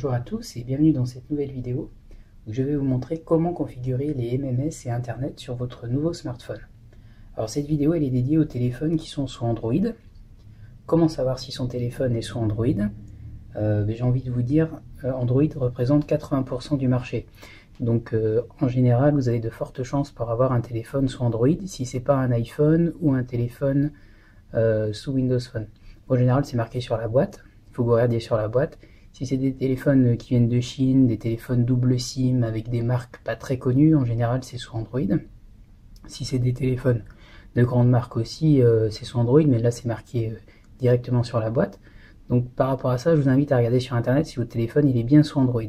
Bonjour à tous et bienvenue dans cette nouvelle vidéo où je vais vous montrer comment configurer les MMS et Internet sur votre nouveau smartphone. Alors cette vidéo elle est dédiée aux téléphones qui sont sous Android. Comment savoir si son téléphone est sous Android? J'ai envie de vous dire, Android représente 80% du marché. Donc en général vous avez de fortes chances pour avoir un téléphone sous Android si c'est pas un iPhone ou un téléphone sous Windows Phone. En général c'est marqué sur la boîte, il faut que vous regardiez sur la boîte. Si c'est des téléphones qui viennent de Chine, des téléphones double SIM avec des marques pas très connues, en général c'est sous Android. Si c'est des téléphones de grandes marques aussi, c'est sous Android, mais là c'est marqué directement sur la boîte. Donc par rapport à ça, je vous invite à regarder sur internet si votre téléphone il est bien sous Android.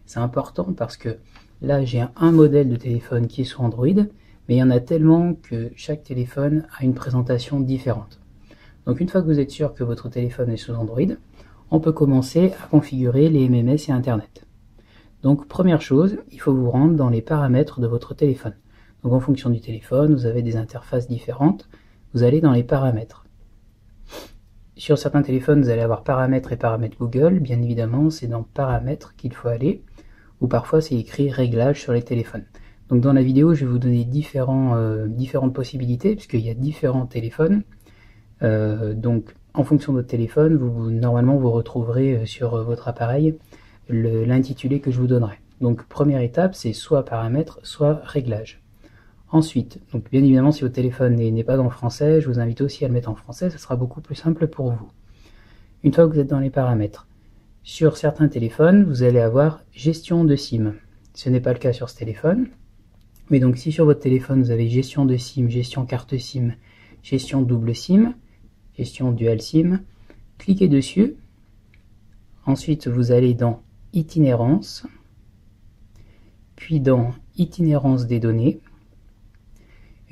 C'est important parce que là j'ai un modèle de téléphone qui est sous Android, mais il y en a tellement que chaque téléphone a une présentation différente. Donc une fois que vous êtes sûr que votre téléphone est sous Android, on peut commencer à configurer les MMS et Internet. Donc première chose, il faut vous rendre dans les paramètres de votre téléphone. Donc en fonction du téléphone, vous avez des interfaces différentes, vous allez dans les paramètres. Sur certains téléphones, vous allez avoir paramètres et paramètres Google, bien évidemment c'est dans paramètres qu'il faut aller, ou parfois c'est écrit réglages sur les téléphones. Donc dans la vidéo, je vais vous donner différentes possibilités, puisqu'il y a différents téléphones. Donc en fonction de votre téléphone, normalement vous retrouverez sur votre appareil l'intitulé que je vous donnerai. Donc première étape, c'est soit paramètres, soit réglages. Ensuite, donc bien évidemment si votre téléphone n'est pas en français, je vous invite aussi à le mettre en français, ce sera beaucoup plus simple pour vous. Une fois que vous êtes dans les paramètres, sur certains téléphones, vous allez avoir gestion de SIM. Ce n'est pas le cas sur ce téléphone, mais donc si sur votre téléphone vous avez gestion de SIM, gestion carte SIM, gestion double SIM, gestion dual SIM, cliquez dessus. Ensuite, vous allez dans itinérance, puis dans itinérance des données.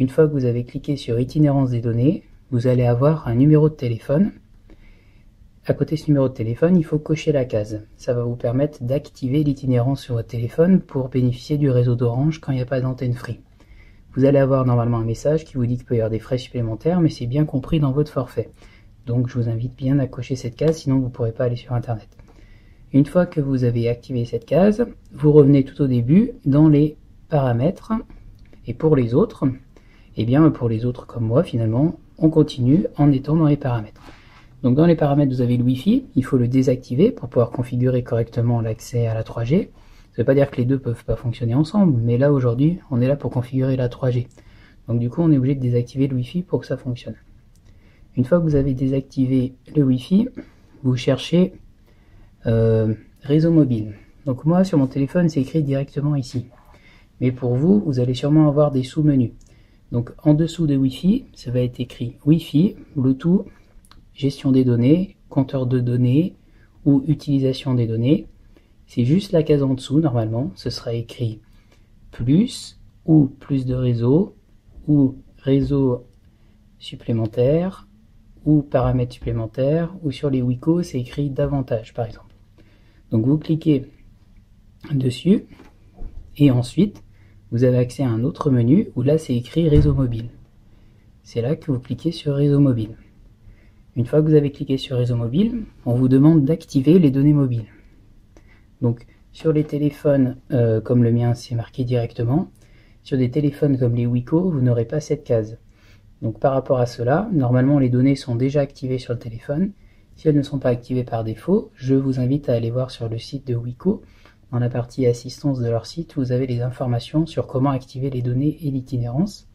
Une fois que vous avez cliqué sur itinérance des données, vous allez avoir un numéro de téléphone. À côté de ce numéro de téléphone, il faut cocher la case. Ça va vous permettre d'activer l'itinérance sur votre téléphone pour bénéficier du réseau d'Orange quand il n'y a pas d'antenne Free. Vous allez avoir normalement un message qui vous dit qu'il peut y avoir des frais supplémentaires, mais c'est bien compris dans votre forfait. Donc je vous invite bien à cocher cette case, sinon vous ne pourrez pas aller sur Internet. Une fois que vous avez activé cette case, vous revenez tout au début dans les paramètres. Et pour les autres, eh bien pour les autres comme moi finalement, on continue en étant dans les paramètres. Donc dans les paramètres, vous avez le Wi-Fi, il faut le désactiver pour pouvoir configurer correctement l'accès à la 3G. Ça ne veut pas dire que les deux ne peuvent pas fonctionner ensemble, mais là aujourd'hui, on est là pour configurer la 3G. Donc du coup, on est obligé de désactiver le Wi-Fi pour que ça fonctionne. Une fois que vous avez désactivé le Wi-Fi, vous cherchez réseau mobile. Donc moi, sur mon téléphone, c'est écrit directement ici. Mais pour vous, vous allez sûrement avoir des sous-menus. Donc en dessous de Wi-Fi, ça va être écrit Wi-Fi, Bluetooth, gestion des données, compteur de données ou utilisation des données. C'est juste la case en dessous, normalement, ce sera écrit plus ou plus de réseau ou réseau supplémentaire ou paramètres supplémentaires, ou sur les Wico, c'est écrit davantage, par exemple. Donc vous cliquez dessus et ensuite vous avez accès à un autre menu où là c'est écrit réseau mobile. C'est là que vous cliquez sur réseau mobile. Une fois que vous avez cliqué sur réseau mobile, on vous demande d'activer les données mobiles. Donc sur les téléphones comme le mien, c'est marqué directement. Sur des téléphones comme les Wico, vous n'aurez pas cette case. Donc par rapport à cela, normalement les données sont déjà activées sur le téléphone. Si elles ne sont pas activées par défaut, je vous invite à aller voir sur le site de Wico. Dans la partie assistance de leur site, vous avez les informations sur comment activer les données et l'itinérance.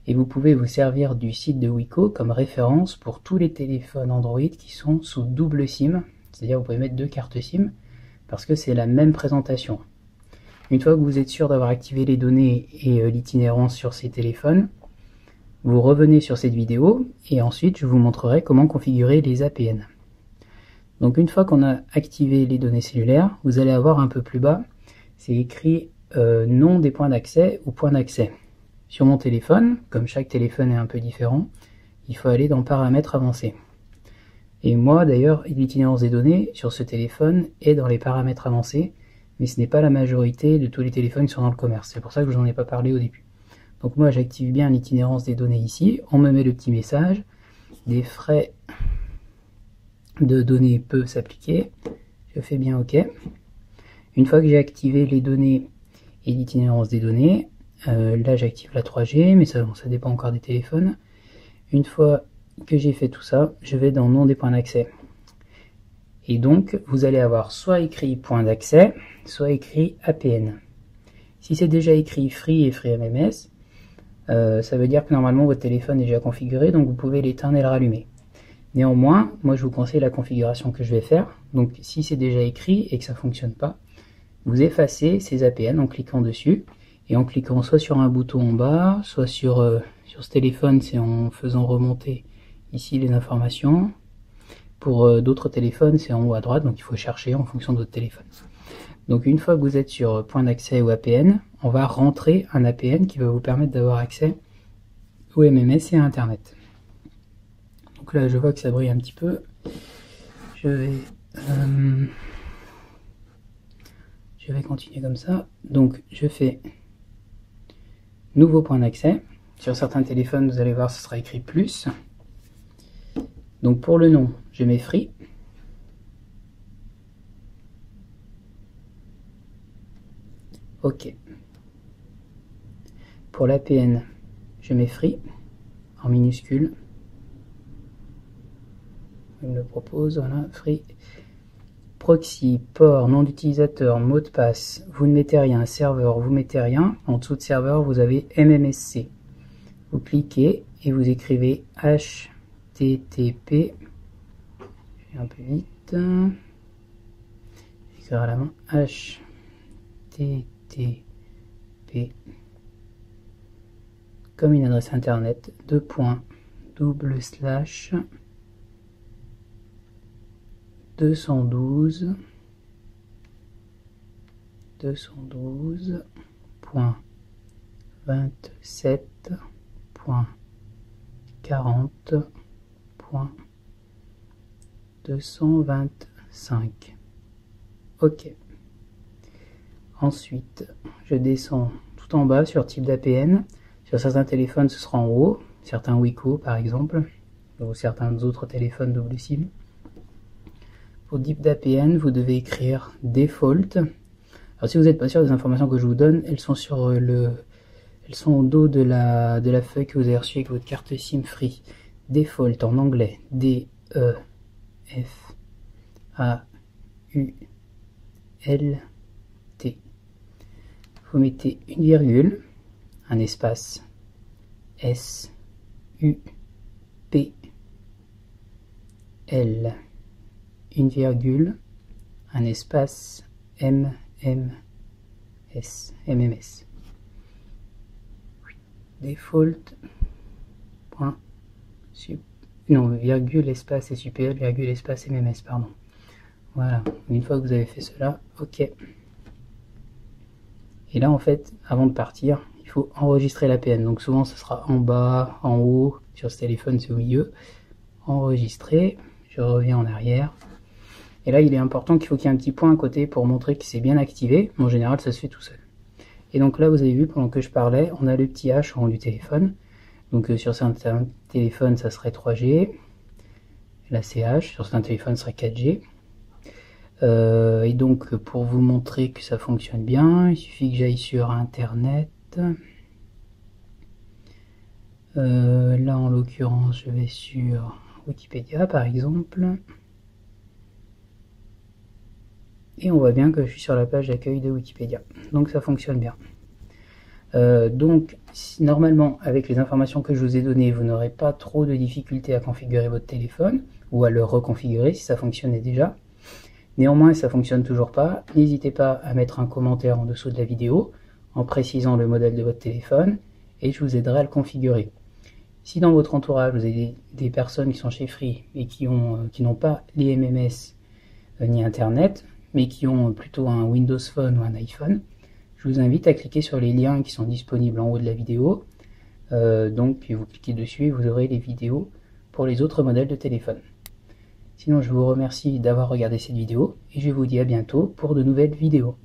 Et vous pouvez vous servir du site de Wico comme référence pour tous les téléphones Android qui sont sous double SIM. C'est-à-dire vous pouvez mettre deux cartes SIM parce que c'est la même présentation. Une fois que vous êtes sûr d'avoir activé les données et l'itinérance sur ces téléphones, vous revenez sur cette vidéo et ensuite je vous montrerai comment configurer les APN. Donc une fois qu'on a activé les données cellulaires, vous allez avoir un peu plus bas, c'est écrit nom des points d'accès ou points d'accès. Sur mon téléphone, comme chaque téléphone est un peu différent, il faut aller dans paramètres avancés. Et moi d'ailleurs, l'itinérance des données sur ce téléphone est dans les paramètres avancés, mais ce n'est pas la majorité de tous les téléphones qui sont dans le commerce. C'est pour ça que je n'en ai pas parlé au début. Donc moi j'active bien l'itinérance des données ici, on me met le petit message, des frais de données peuvent s'appliquer, je fais bien OK. Une fois que j'ai activé les données et l'itinérance des données, là j'active la 3G, mais ça dépend encore des téléphones. Une fois que j'ai fait tout ça, je vais dans nom des points d'accès. Et donc, vous allez avoir soit écrit point d'accès, soit écrit APN. Si c'est déjà écrit Free et Free MMS, ça veut dire que normalement votre téléphone est déjà configuré, donc vous pouvez l'éteindre et le rallumer. Néanmoins, moi je vous conseille la configuration que je vais faire. Donc si c'est déjà écrit et que ça ne fonctionne pas, vous effacez ces APN en cliquant dessus, et en cliquant soit sur un bouton en bas, soit sur ce téléphone, c'est en faisant remonter ici les informations. Pour d'autres téléphones, c'est en haut à droite, donc il faut chercher en fonction de votre téléphone. Donc une fois que vous êtes sur point d'accès ou APN, on va rentrer un APN qui va vous permettre d'avoir accès au MMS et à Internet. Donc là, je vois que ça brille un petit peu. Je vais continuer comme ça. Donc je fais nouveau point d'accès. Sur certains téléphones, vous allez voir, ce sera écrit plus. Donc pour le nom, je mets Free. OK. Pour l'APN, je mets Free en minuscule. Il me le propose, voilà, Free. Proxy, port, nom d'utilisateur, mot de passe, vous ne mettez rien. Serveur, vous mettez rien. En dessous de serveur, vous avez MMSC. Vous cliquez et vous écrivez HTTP. Je vais un peu vite. Je vais écrire à la main. HTTP. Comme une adresse internet. 212.27.40.225. OK. Ensuite, je descends tout en bas sur type d'APN. Sur certains téléphones, ce sera en haut. Certains Wiko, par exemple, ou certains autres téléphones double SIM. Pour type d'APN, vous devez écrire default. Alors si vous n'êtes pas sûr des informations que je vous donne, elles sont sur elles sont au dos de la feuille que vous avez reçue avec votre carte SIM Free. Default en anglais, D-E-F-A-U-L-T. Vous mettez une virgule, un espace, S-U-P-L, une virgule, un espace, MMS. Default. Non, virgule, espace, SUPL, virgule, espace, MMS, pardon. Voilà, une fois que vous avez fait cela, OK. Et là, en fait, avant de partir, il faut enregistrer l'APN. Donc souvent, ce sera en bas, en haut, sur ce téléphone, c'est au milieu. Enregistrer, je reviens en arrière. Et là, il est important qu'il faut qu'il y ait un petit point à côté pour montrer que c'est bien activé. En général, ça se fait tout seul. Et donc là, vous avez vu, pendant que je parlais, on a le petit H en haut du téléphone. Donc sur certains téléphones, ça serait 3G. La CH, sur certains téléphones, ça serait 4G. Et donc, pour vous montrer que ça fonctionne bien, il suffit que j'aille sur Internet. Là, en l'occurrence, je vais sur Wikipédia, par exemple. Et on voit bien que je suis sur la page d'accueil de Wikipédia. Donc, ça fonctionne bien. Donc, normalement, avec les informations que je vous ai données, vous n'aurez pas trop de difficultés à configurer votre téléphone ou à le reconfigurer si ça fonctionnait déjà. Néanmoins, si ça ne fonctionne toujours pas, n'hésitez pas à mettre un commentaire en dessous de la vidéo en précisant le modèle de votre téléphone et je vous aiderai à le configurer. Si dans votre entourage, vous avez des personnes qui sont chez Free et qui n'ont pas les MMS ni Internet, mais qui ont plutôt un Windows Phone ou un iPhone, je vous invite à cliquer sur les liens qui sont disponibles en haut de la vidéo. Puis vous cliquez dessus et vous aurez les vidéos pour les autres modèles de téléphone. Sinon, je vous remercie d'avoir regardé cette vidéo et je vous dis à bientôt pour de nouvelles vidéos.